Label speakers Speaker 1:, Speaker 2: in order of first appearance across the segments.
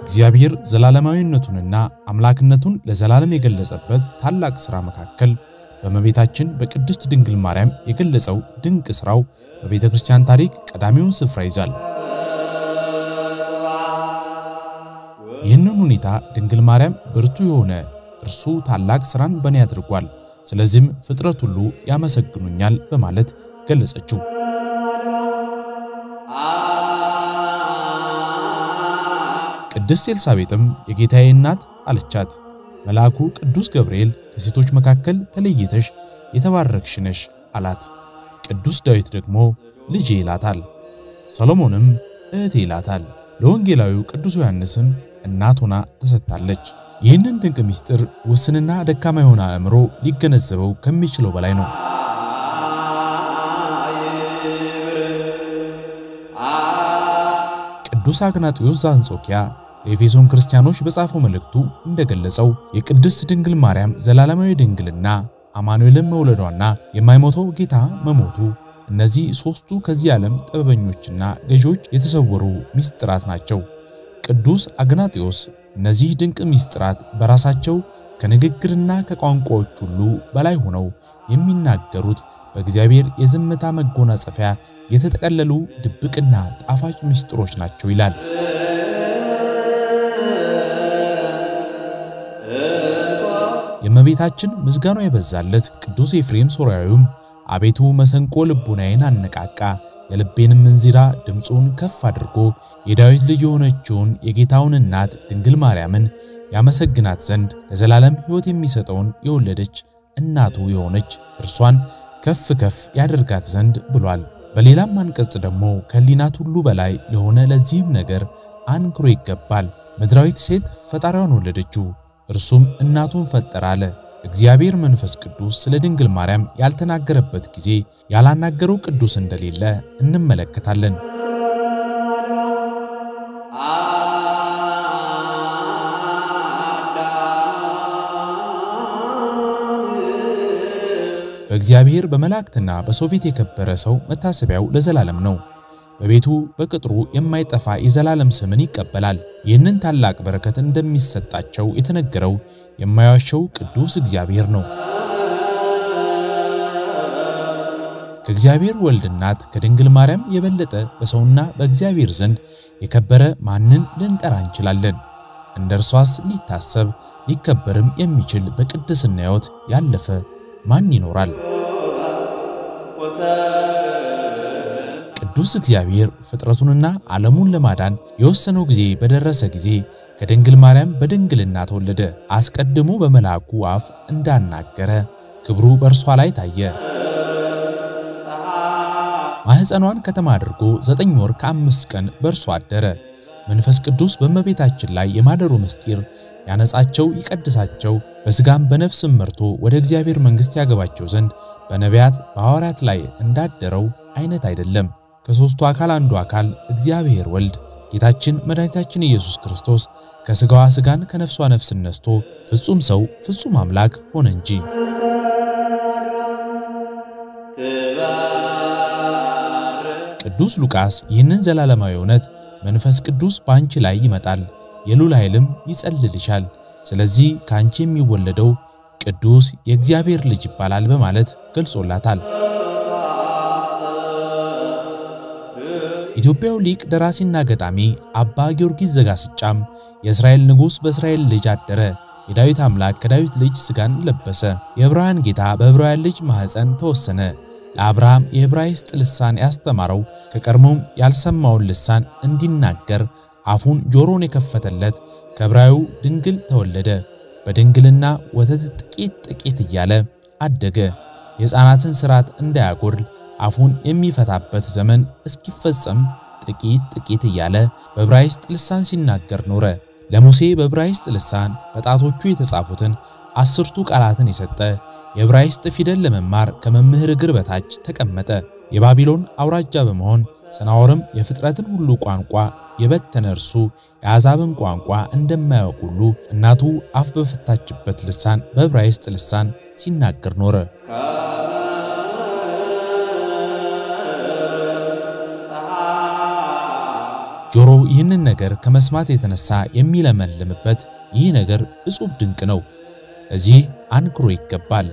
Speaker 1: እግዚአብሔር ዘላለማዊነቱንና አምላክነቱን ለዘላለም የገለጸበት ታላቅ ሥራ መካከል በመቤታችን በቅድስት ድንግል ማርያም የገለጸው ድንቅ ሥራው በቤተክርስቲያን ታሪክ ቀዳሚውን ስፍራ ይዛል። ይህንን ሁኔታ ድንግል ማርያም ብርቱ የሆነ እርሱ ታላቅ ሥራን በእኔ አድርጓል፣ ስለዚህም ፍጥረት ሁሉ ያመሰግኑኛል በማለት ገለጸችው። ቅድስት ኤልሳቤጥም የጌታዬ እናት አለቻት። መልአኩ ቅዱስ ገብርኤል ከሴቶች መካከል ተለይተሽ የተባረክሽ ነሽ አላት። ቅዱስ ዳዊት ደግሞ ልጄ ይላታል። ሰሎሞንም እህቴ ይላታል። ለወንጌላዊው ቅዱስ ዮሐንስም እናት ሆና ተሰጥታለች። ይህንን ድንቅ ምስጢር ውስንና ደካማ የሆነ አእምሮ ሊገነዘበው ከሚችለው በላይ ነው። ቅዱስ አግናጥዮስ ዘአንጾኪያ ለኤፌሶን ክርስቲያኖች በጻፈው መልእክቱ እንደገለጸው የቅድስት ድንግል ማርያም ዘላለማዊ ድንግልና አማኑኤልን መውለዷና የማይሞተው ጌታ መሞቱ እነዚህ ሶስቱ ከዚህ ዓለም ጥበበኞችና ገዦች የተሰወሩ ምስጢራት ናቸው። ቅዱስ አግናጥዮስ እነዚህ ድንቅ ምስጢራት በራሳቸው ከንግግርና ከቋንቋዎች ሁሉ በላይ ሆነው የሚናገሩት በእግዚአብሔር የዝምታ መጎናጸፊያ የተጠቀለሉ ድብቅና ጣፋጭ ምስጢሮች ናቸው ይላል። የእመቤታችን ምስጋናው የበዛለት ቅዱስ ኤፍሬም ሶርያዊም አቤቱ መሰንቆ ልቡናዬን አነቃቃ፣ የልቤንም እንዚራ ድምጹን ከፍ አድርጎ የዳዊት ልጅ የሆነችውን የጌታውን እናት ድንግል ማርያምን ያመሰግናት ዘንድ ለዘላለም ሕይወት የሚሰጠውን የወለደች እናቱ የሆነች እርሷን ከፍ ከፍ ያደርጋት ዘንድ ብሏል። በሌላም አንቀጽ ደግሞ ከሊናት ሁሉ በላይ ለሆነ ለዚህም ነገር አንክሮ ይገባል። ምድራዊት ሴት ፈጣሪዋን ወለደችው፣ እርሱም እናቱን ፈጠረ አለ። እግዚአብሔር መንፈስ ቅዱስ ስለ ድንግል ማርያም ያልተናገረበት ጊዜ ያላናገረው ቅዱስ እንደሌለ እንመለከታለን። በእግዚአብሔር በመላእክትና በሰው ፊት የከበረ ሰው መታሰቢያው ለዘላለም ነው። በቤቱ በቅጥሩ የማይጠፋ የዘላለም ስምን ይቀበላል። ይህንን ታላቅ በረከት እንደሚሰጣቸው የተነገረው የማያዋሸው ቅዱስ እግዚአብሔር ነው። ከእግዚአብሔር ወልድ እናት ከድንግል ማርያም የበለጠ በሰውና በእግዚአብሔር ዘንድ የከበረ ማንን ልንጠራ እንችላለን? እንደርሷስ ሊታሰብ ሊከበርም የሚችል በቅድስና ሕይወት ያለፈ ማን ይኖራል? ቅዱስ እግዚአብሔር ፍጥረቱንና ዓለሙን ለማዳን የወሰነው ጊዜ በደረሰ ጊዜ ከድንግል ማርያም በድንግልና ተወለደ። አስቀድሞ በመልአኩ አፍ እንዳናገረ ክብሩ በእርሷ ላይ ታየ። ማህፀኗን ከተማ አድርጎ 9 ወር ከ5 ቀን በእርሷ አደረ። መንፈስ ቅዱስ በእመቤታችን ላይ የማደሩ ምስጢር ያነጻቸው ይቀድሳቸው በስጋም በነፍስም መርቶ ወደ እግዚአብሔር መንግሥት ያገባቸው ዘንድ በነቢያት በሐዋርያት ላይ እንዳደረው አይነት አይደለም። ከሦስቱ አካል አንዱ አካል እግዚአብሔር ወልድ ጌታችን መድኃኒታችን ኢየሱስ ክርስቶስ ከስጋዋ ስጋን ከነፍሷ ነፍስ ነስቶ ፍጹም ሰው ፍጹም አምላክ ሆነ እንጂ። ቅዱስ ሉቃስ ይህንን ዘላለማዊ እውነት መንፈስ ቅዱስ ባንቺ ላይ ይመጣል፣ የልዑል ኃይልም ይጸልልሻል፣ ስለዚህ ካንቺ የሚወለደው ቅዱስ የእግዚአብሔር ልጅ ይባላል በማለት ገልጾላታል። ኢትዮጵያው ሊቅ ደራሲና ገጣሚ አባ ጊዮርጊስ ዘጋስጫም የእስራኤል ንጉሥ በእስራኤል ልጅ አደረ፣ የዳዊት አምላክ ከዳዊት ልጅ ስጋን ለበሰ፣ የዕብራውያን ጌታ በዕብራውያን ልጅ ማህፀን ተወሰነ፣ ለአብርሃም የዕብራይስጥ ልሳን ያስተማረው ከቀድሞም ያልሰማውን ልሳን እንዲናገር አፉን ጆሮን የከፈተለት ከዕብራዊው ድንግል ተወለደ፣ በድንግልና ወተት ጥቂት እያለ አደገ፣ የሕፃናትን ሥርዓት እንዳያጎድል አፉን የሚፈታበት ዘመን እስኪፈጸም ጥቂት እያለ በዕብራይስጥ ልሳን ሲናገር ኖረ። ለሙሴ በዕብራይስጥ ልሳን በጣቶቹ የተጻፉትን 10ቱ ቃላትን የሰጠ የዕብራይስጥ ፊደል ለመማር ከመምህር እግር በታች ተቀመጠ። የባቢሎን አውራጃ በመሆን ሰናዖርም የፍጥረትን ሁሉ ቋንቋ የበተነ እርሱ የአሕዛብን ቋንቋ እንደማያውቅ ሁሉ እናቱ አፍ በፈታችበት ልሳን በዕብራይስጥ ልሳን ሲናገር ኖረ። ጆሮ ይህንን ነገር ከመስማት የተነሳ የሚለመልምበት ይህ ነገር እጹብ ድንቅ ነው። እዚህ አንክሮ ይገባል።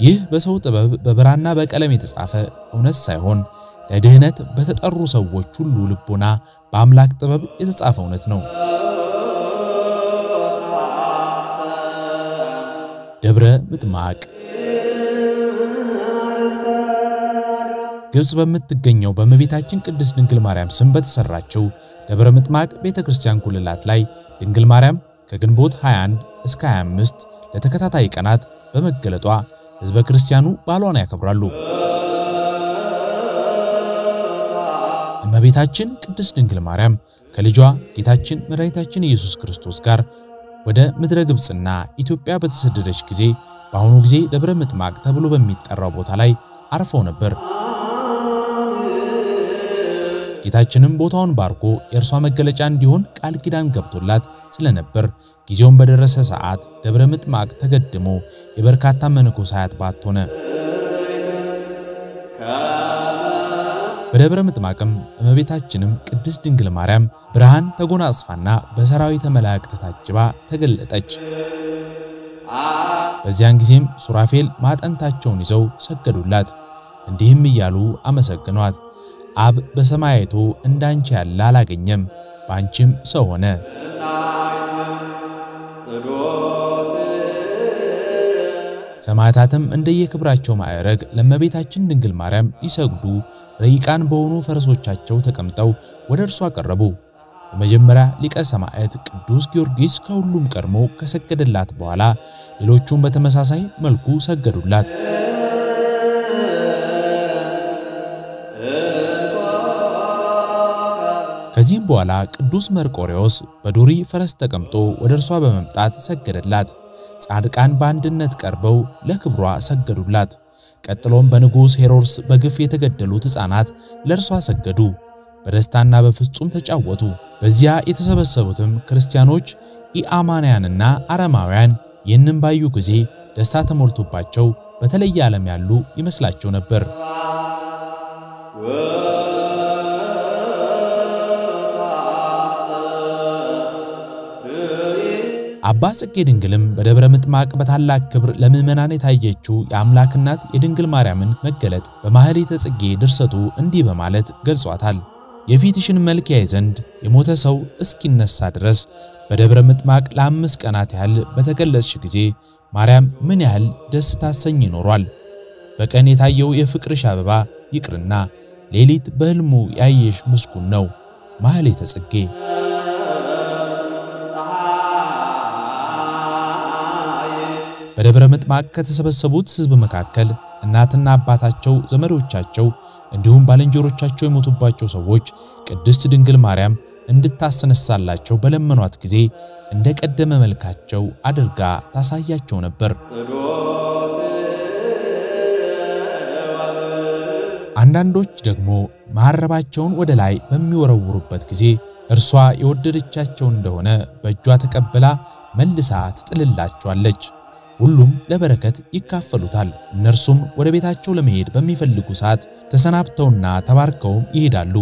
Speaker 1: ይህ በሰው ጥበብ በብራና በቀለም የተጻፈ እውነት ሳይሆን ለድህነት በተጠሩ ሰዎች ሁሉ ልቦና በአምላክ ጥበብ የተጻፈ እውነት ነው። ደብረ ምጥማቅ ግብጽ በምትገኘው በእመቤታችን ቅድስት ድንግል ማርያም ስም በተሰራቸው ደብረ ምጥማቅ ቤተክርስቲያን ኩልላት ላይ ድንግል ማርያም ከግንቦት 21 እስከ 25 ለተከታታይ ቀናት በመገለጧ ሕዝበ ክርስቲያኑ በዓሏን ያከብራሉ። እመቤታችን ቅድስት ድንግል ማርያም ከልጇ ጌታችን መድኃኒታችን ኢየሱስ ክርስቶስ ጋር ወደ ምድረ ግብጽና ኢትዮጵያ በተሰደደች ጊዜ በአሁኑ ጊዜ ደብረ ምጥማቅ ተብሎ በሚጠራው ቦታ ላይ አርፈው ነበር። ጌታችንም ቦታውን ባርኮ የእርሷ መገለጫ እንዲሆን ቃል ኪዳን ገብቶላት ስለነበር ጊዜውን በደረሰ ሰዓት ደብረ ምጥማቅ ተገድሞ የበርካታ መነኮሳት ባት ሆነ። በደብረ ምጥማቅም እመቤታችንም ቅድስት ድንግል ማርያም ብርሃን ተጎናጽፋና በሰራዊተ መላእክት ታጅባ ተገለጠች። በዚያን ጊዜም ሱራፌል ማጠንታቸውን ይዘው ሰገዱላት፣ እንዲህም እያሉ አመሰግኗት። አብ በሰማይ አይቶ እንዳንቺ ያለ አላገኘም፣ ባንቺም ሰው ሆነ። ሰማዕታትም እንደየክብራቸው ማዕረግ ለእመቤታችን ድንግል ማርያም ሊሰግዱ ረቂቃን በሆኑ ፈረሶቻቸው ተቀምጠው ወደ እርሷ ቀረቡ። በመጀመሪያ ሊቀ ሰማዕት ቅዱስ ጊዮርጊስ ከሁሉም ቀድሞ ከሰገደላት በኋላ ሌሎቹም በተመሳሳይ መልኩ ሰገዱላት። ከዚህም በኋላ ቅዱስ መርቆሬዎስ በዱሪ ፈረስ ተቀምጦ ወደ እርሷ በመምጣት ሰገደላት። ጻድቃን በአንድነት ቀርበው ለክብሯ ሰገዱላት። ቀጥሎም በንጉስ ሄሮድስ በግፍ የተገደሉት ሕፃናት ለእርሷ ሰገዱ፣ በደስታና በፍጹም ተጫወቱ። በዚያ የተሰበሰቡትም ክርስቲያኖች ኢአማንያንና አረማውያን ይህንን ባዩ ጊዜ ደስታ ተሞልቶባቸው በተለየ ዓለም ያሉ ይመስላቸው ነበር። አባ ጽጌ ድንግልም በደብረ ምጥማቅ በታላቅ ክብር ለምእመናን የታየችው የአምላክ እናት የድንግል ማርያምን መገለጥ በማኅሌተ ጽጌ ድርሰቱ እንዲህ በማለት ገልጿታል። የፊትሽን መልክ ያይ ዘንድ የሞተ ሰው እስኪነሳ ድረስ በደብረ ምጥማቅ ለ5 ቀናት ያህል በተገለጽሽ ጊዜ ማርያም ምን ያህል ደስ ታሰኝ ይኖሯል። በቀን የታየው የፍቅርሽ አበባ ይቅርና ሌሊት በሕልሙ ያየሽ ምስጉን ነው። ማኅሌተ ጽጌ። በደብረ ምጥማቅ ከተሰበሰቡት ሕዝብ መካከል እናትና አባታቸው ዘመዶቻቸው እንዲሁም ባልንጀሮቻቸው የሞቱባቸው ሰዎች ቅድስት ድንግል ማርያም እንድታሰነሳላቸው በለመኗት ጊዜ እንደ ቀደመ መልካቸው አድርጋ ታሳያቸው ነበር። አንዳንዶች ደግሞ ማረባቸውን ወደ ላይ በሚወረውሩበት ጊዜ እርሷ የወደደቻቸው እንደሆነ በእጇ ተቀብላ መልሳ ትጥልላቸዋለች። ሁሉም ለበረከት ይካፈሉታል። እነርሱም ወደ ቤታቸው ለመሄድ በሚፈልጉ ሰዓት ተሰናብተውና ተባርከው ይሄዳሉ።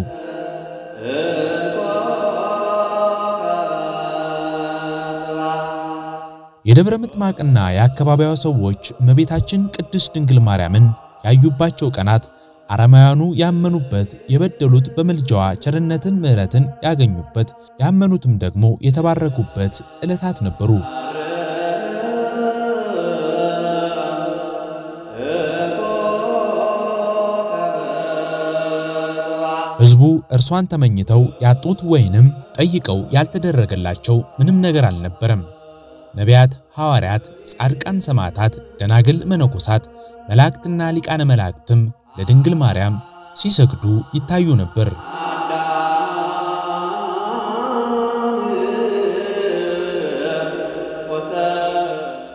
Speaker 1: የደብረ ምጥማቅና የአካባቢው ሰዎች እመቤታችን ቅድስት ድንግል ማርያምን ያዩባቸው ቀናት አረማውያኑ ያመኑበት፣ የበደሉት በመልጃዋ ቸርነትን ምሕረትን ያገኙበት፣ ያመኑትም ደግሞ የተባረኩበት ዕለታት ነበሩ። ሕዝቡ እርሷን ተመኝተው ያጡት ወይንም ጠይቀው ያልተደረገላቸው ምንም ነገር አልነበረም። ነቢያት፣ ሐዋርያት፣ ጻድቃን፣ ሰማዕታት፣ ደናግል፣ መነኮሳት፣ መላእክትና ሊቃነ መላእክትም ለድንግል ማርያም ሲሰግዱ ይታዩ ነበር።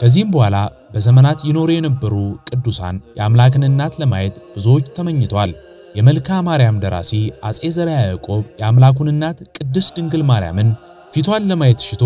Speaker 1: ከዚህም በኋላ በዘመናት ይኖሩ የነበሩ ቅዱሳን የአምላክን እናት ለማየት ብዙዎች ተመኝተዋል። የመልክዓ ማርያም ደራሲ አጼ ዘርዓ ያዕቆብ የአምላኩን እናት ቅድስት ድንግል ማርያምን ፊቷን ለማየት ሽቶ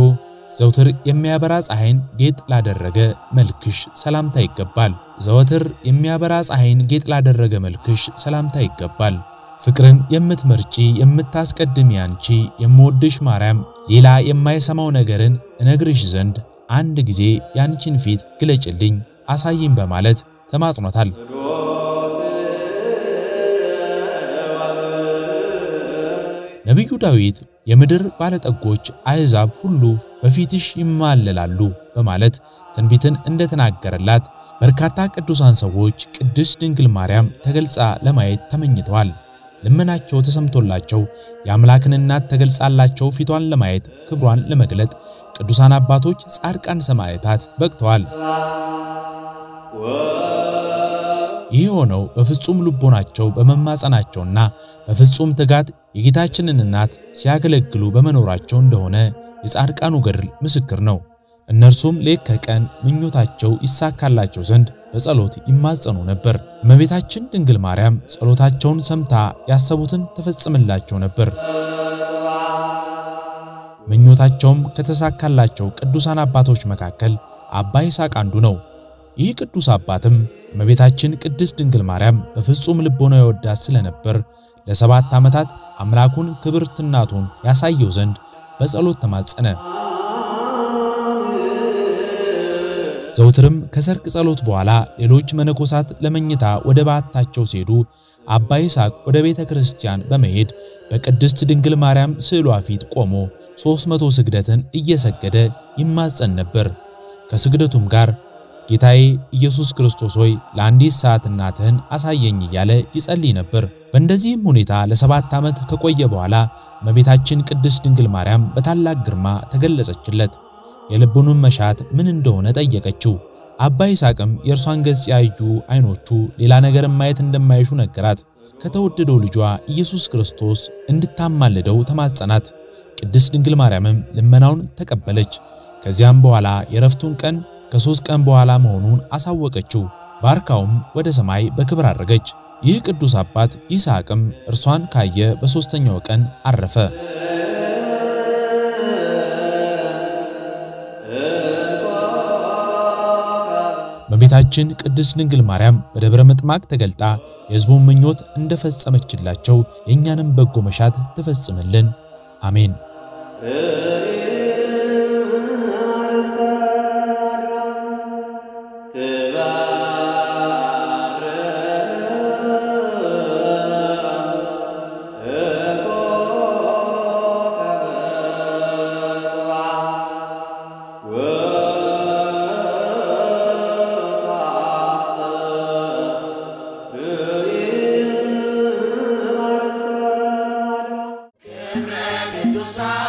Speaker 1: ዘውትር የሚያበራ ፀሐይን ጌጥ ላደረገ መልክሽ ሰላምታ ይገባል። ዘወትር የሚያበራ ፀሐይን ጌጥ ላደረገ መልክሽ ሰላምታ ይገባል። ፍቅርን የምትመርጪ የምታስቀድሚ አንቺ የምወድሽ ማርያም ሌላ የማይሰማው ነገርን እነግርሽ ዘንድ አንድ ጊዜ ያንቺን ፊት ግለጭልኝ አሳይኝ በማለት ተማጽኖታል። ነብዩ ዳዊት የምድር ባለጠጎች አሕዛብ ሁሉ በፊትሽ ይማለላሉ በማለት ትንቢትን እንደተናገረላት በርካታ ቅዱሳን ሰዎች ቅድስት ድንግል ማርያም ተገልጻ ለማየት ተመኝተዋል። ልመናቸው ተሰምቶላቸው የአምላክን እናት ተገልጻላቸው ፊቷን ለማየት ክብሯን ለመግለጥ ቅዱሳን አባቶች ጻድቃን ሰማዕታት በቅተዋል። ይህ ሆነው በፍጹም ልቦናቸው በመማጸናቸውና በፍጹም ትጋት የጌታችንን እናት ሲያገለግሉ በመኖራቸው እንደሆነ የጻድቃኑ ገድል ምስክር ነው። እነርሱም ሌት ከቀን ምኞታቸው ይሳካላቸው ዘንድ በጸሎት ይማጸኑ ነበር። እመቤታችን ድንግል ማርያም ጸሎታቸውን ሰምታ ያሰቡትን ተፈጽምላቸው ነበር። ምኞታቸውም ከተሳካላቸው ቅዱሳን አባቶች መካከል አባ ይስሐቅ አንዱ ነው። ይህ ቅዱስ አባትም እመቤታችን ቅድስት ድንግል ማርያም በፍጹም ልቦናው ይወዳት ስለነበር ለ7 ዓመታት አምላኩን ክብርት እናቱን ያሳየው ዘንድ በጸሎት ተማጸነ። ዘውትርም ከሰርክ ጸሎት በኋላ ሌሎች መነኮሳት ለመኝታ ወደ ባታቸው ሲሄዱ አባ ይስሐቅ ወደ ቤተ ክርስቲያን በመሄድ በቅድስት ድንግል ማርያም ስዕሏ ፊት ቆሞ 300 ስግደትን እየሰገደ ይማጸን ነበር። ከስግደቱም ጋር ጌታዬ ኢየሱስ ክርስቶስ ሆይ ለአንዲት ሰዓት እናትህን አሳየኝ እያለ ይጸልይ ነበር። በእንደዚህም ሁኔታ ለ7 ዓመት ከቆየ በኋላ እመቤታችን ቅድስት ድንግል ማርያም በታላቅ ግርማ ተገለጸችለት። የልቡንም መሻት ምን እንደሆነ ጠየቀችው። አባ ይስሐቅም የእርሷን ገጽ ያዩ አይኖቹ ሌላ ነገር ማየት እንደማይሹ ነገራት። ከተወደደው ልጇ ኢየሱስ ክርስቶስ እንድታማልደው ተማጸናት። ቅድስት ድንግል ማርያምም ልመናውን ተቀበለች። ከዚያም በኋላ የረፍቱን ቀን ከ3 ቀን በኋላ መሆኑን አሳወቀችው። ባርካውም ወደ ሰማይ በክብር አረገች። ይህ ቅዱስ አባት ይስሐቅም እርሷን ካየ በ3ኛው ቀን አረፈ። እመቤታችን ቅድስት ድንግል ማርያም በደብረ ምጥማቅ ተገልጣ የሕዝቡን ምኞት እንደፈጸመችላቸው የእኛንም በጎ መሻት ትፈጽምልን። አሜን።
Speaker 2: Quebra